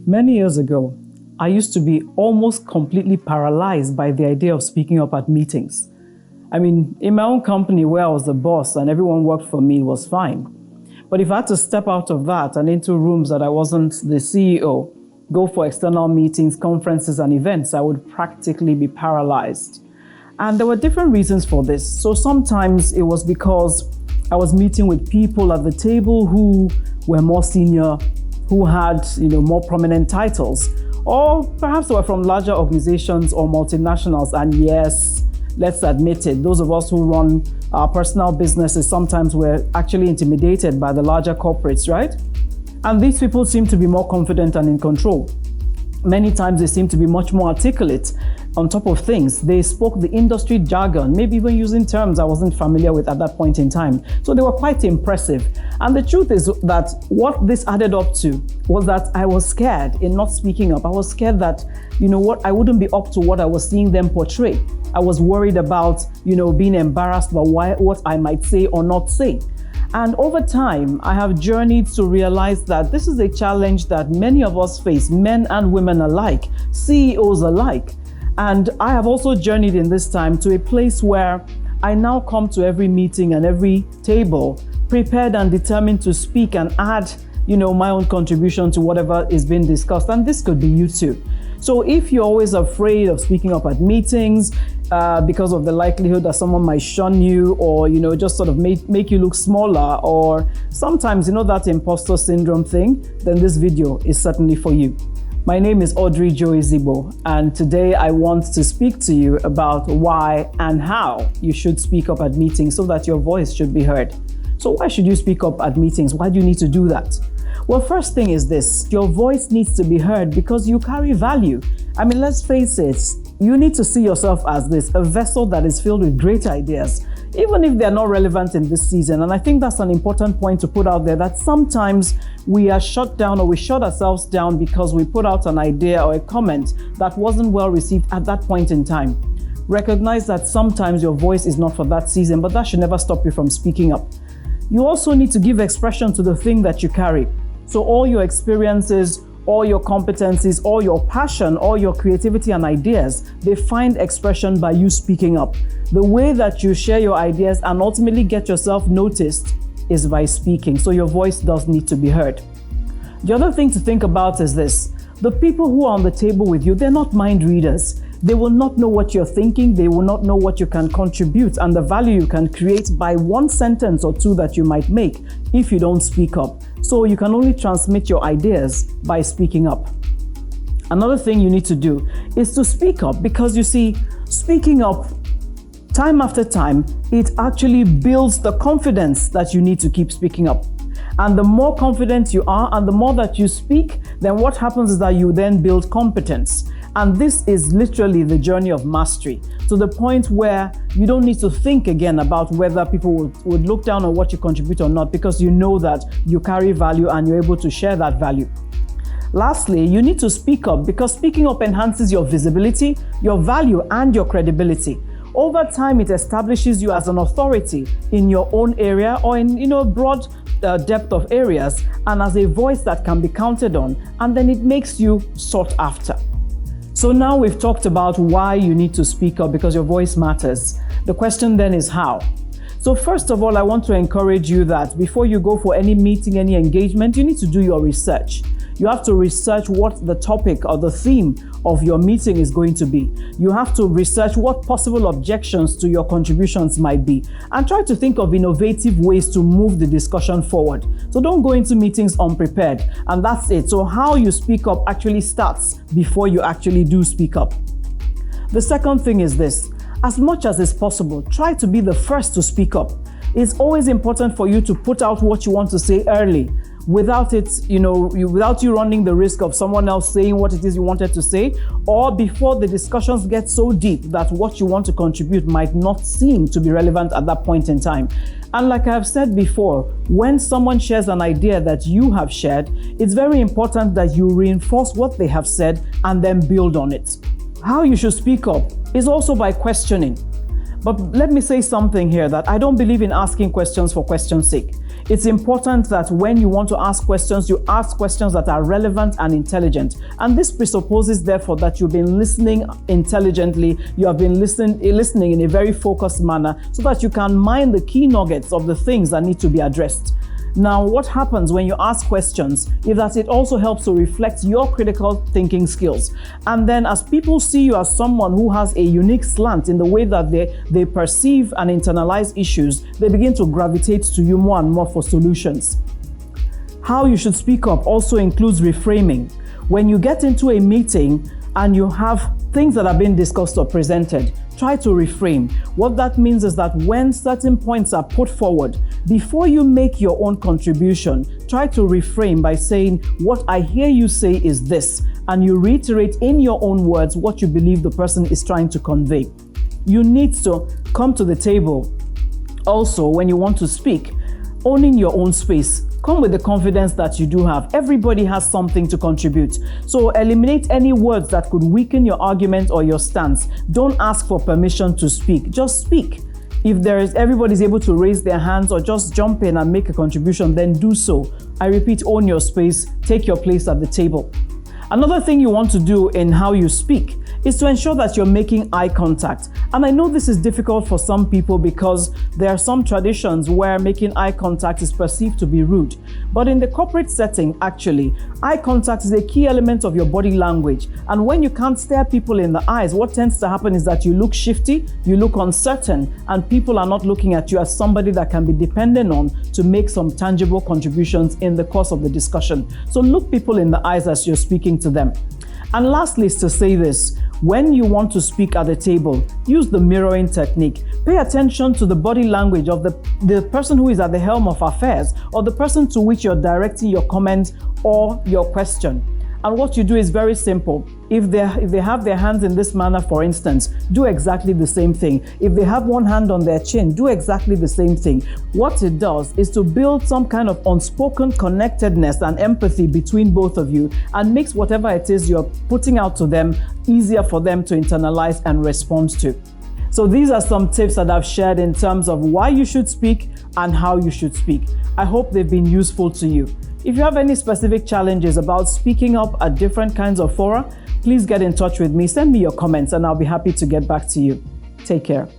Many years ago, I used to be almost completely paralyzed by the idea of speaking up at meetings. I mean, in my own company where I was the boss and everyone worked for me was fine. But if I had to step out of that and into rooms that I wasn't the CEO, go for external meetings, conferences, and events, I would practically be paralyzed. And there were different reasons for this. So sometimes it was because I was meeting with people at the table who were more senior, who had more prominent titles, or perhaps they were from larger organizations or multinationals. And yes, let's admit it, those of us who run our personal businesses sometimes were actually intimidated by the larger corporates, right? And these people seem to be more confident and in control. Many times they seem to be much more articulate. On top of things, they spoke the industry jargon, maybe even using terms I wasn't familiar with at that point in time. So they were quite impressive. And the truth is that what this added up to was that I was scared in not speaking up. I was scared that, I wouldn't be up to what I was seeing them portray. I was worried about, being embarrassed by what I might say or not say. And over time, I have journeyed to realize that this is a challenge that many of us face, men and women alike, CEOs alike. And I have also journeyed in this time to a place where I now come to every meeting and every table prepared and determined to speak and add, my own contribution to whatever is being discussed. And this could be you too. So if you're always afraid of speaking up at meetings because of the likelihood that someone might shun you or, just sort of make you look smaller, or sometimes, that imposter syndrome thing, then this video is certainly for you. My name is Joe-Ezigbo, and today I want to speak to you about why and how you should speak up at meetings so that your voice should be heard. So why should you speak up at meetings? Why do you need to do that? Well, first thing is this: your voice needs to be heard because you carry value. I mean, let's face it, you need to see yourself as a vessel that is filled with great ideas, even if they're not relevant in this season. And I think that's an important point to put out there, that sometimes we are shut down or we shut ourselves down because we put out an idea or a comment that wasn't well received at that point in time. Recognize that sometimes your voice is not for that season, but that should never stop you from speaking up. You also need to give expression to the thing that you carry. So all your experiences, all your competencies, all your passion, all your creativity and ideas, they find expression by you speaking up. The way that you share your ideas and ultimately get yourself noticed is by speaking. So your voice does need to be heard. The other thing to think about is this: the people who are on the table with you, they're not mind readers. They will not know what you're thinking. They will not know what you can contribute and the value you can create by one sentence or two that you might make if you don't speak up. So you can only transmit your ideas by speaking up. Another thing you need to do is to speak up, because you see, speaking up time after time, it actually builds the confidence that you need to keep speaking up. And the more confident you are and the more that you speak, then what happens is that you then build competence. And this is literally the journey of mastery, to the point where you don't need to think again about whether people would look down on what you contribute or not, because you know that you carry value and you're able to share that value. Lastly, you need to speak up, because speaking up enhances your visibility, your value, and your credibility. Over time, it establishes you as an authority in your own area or in broad depth of areas, and as a voice that can be counted on, and then it makes you sought after. So now we've talked about why you need to speak up, because your voice matters. The question then is how. So first of all, I want to encourage you that before you go for any meeting, any engagement, you need to do your research. You have to research what the topic or the theme of your meeting is going to be. You have to research what possible objections to your contributions might be, and try to think of innovative ways to move the discussion forward. So don't go into meetings unprepared, and that's it. So how you speak up actually starts before you actually do speak up. The second thing is this: as much as is possible, try to be the first to speak up. It's always important for you to put out what you want to say early, without you running the risk of someone else saying what it is you wanted to say, or before the discussions get so deep that what you want to contribute might not seem to be relevant at that point in time. And like I have said before, when someone shares an idea that you have shared, it's very important that you reinforce what they have said and then build on it. How you should speak up is also by questioning. But let me say something here, that I don't believe in asking questions for question's sake. It's important that when you want to ask questions, you ask questions that are relevant and intelligent. And this presupposes, therefore, that you've been listening intelligently, you have been listening in a very focused manner so that you can mine the key nuggets of the things that need to be addressed. Now, what happens when you ask questions is that it also helps to reflect your critical thinking skills. And then as people see you as someone who has a unique slant in the way that they perceive and internalize issues, they begin to gravitate to you more and more for solutions. How you should speak up also includes reframing. When you get into a meeting and you have things that are being discussed or presented, try to reframe. What that means is that when certain points are put forward, before you make your own contribution, try to reframe by saying, what I hear you say is this, and you reiterate in your own words what you believe the person is trying to convey. You need to come to the table also when you want to speak, owning your own space. Come with the confidence that you do have. Everybody has something to contribute. So eliminate any words that could weaken your argument or your stance. Don't ask for permission to speak. Just speak. If everybody's able to raise their hands or just jump in and make a contribution, then do so. I repeat, own your space. Take your place at the table. Another thing you want to do in how you speak is to ensure that you're making eye contact. And I know this is difficult for some people because there are some traditions where making eye contact is perceived to be rude. But in the corporate setting, actually, eye contact is a key element of your body language. And when you can't stare people in the eyes, what tends to happen is that you look shifty, you look uncertain, and people are not looking at you as somebody that can be depended on to make some tangible contributions in the course of the discussion. So look people in the eyes as you're speaking to them. And lastly is to say this: when you want to speak at the table, use the mirroring technique. Pay attention to the body language of the person who is at the helm of affairs or the person to which you're directing your comment or your question. And what you do is very simple. If they have their hands in this manner, for instance, do exactly the same thing. If they have one hand on their chin, do exactly the same thing. What it does is to build some kind of unspoken connectedness and empathy between both of you, and makes whatever it is you're putting out to them easier for them to internalize and respond to. So these are some tips that I've shared in terms of why you should speak and how you should speak. I hope they've been useful to you. If you have any specific challenges about speaking up at different kinds of fora, please get in touch with me. Send me your comments and I'll be happy to get back to you. Take care.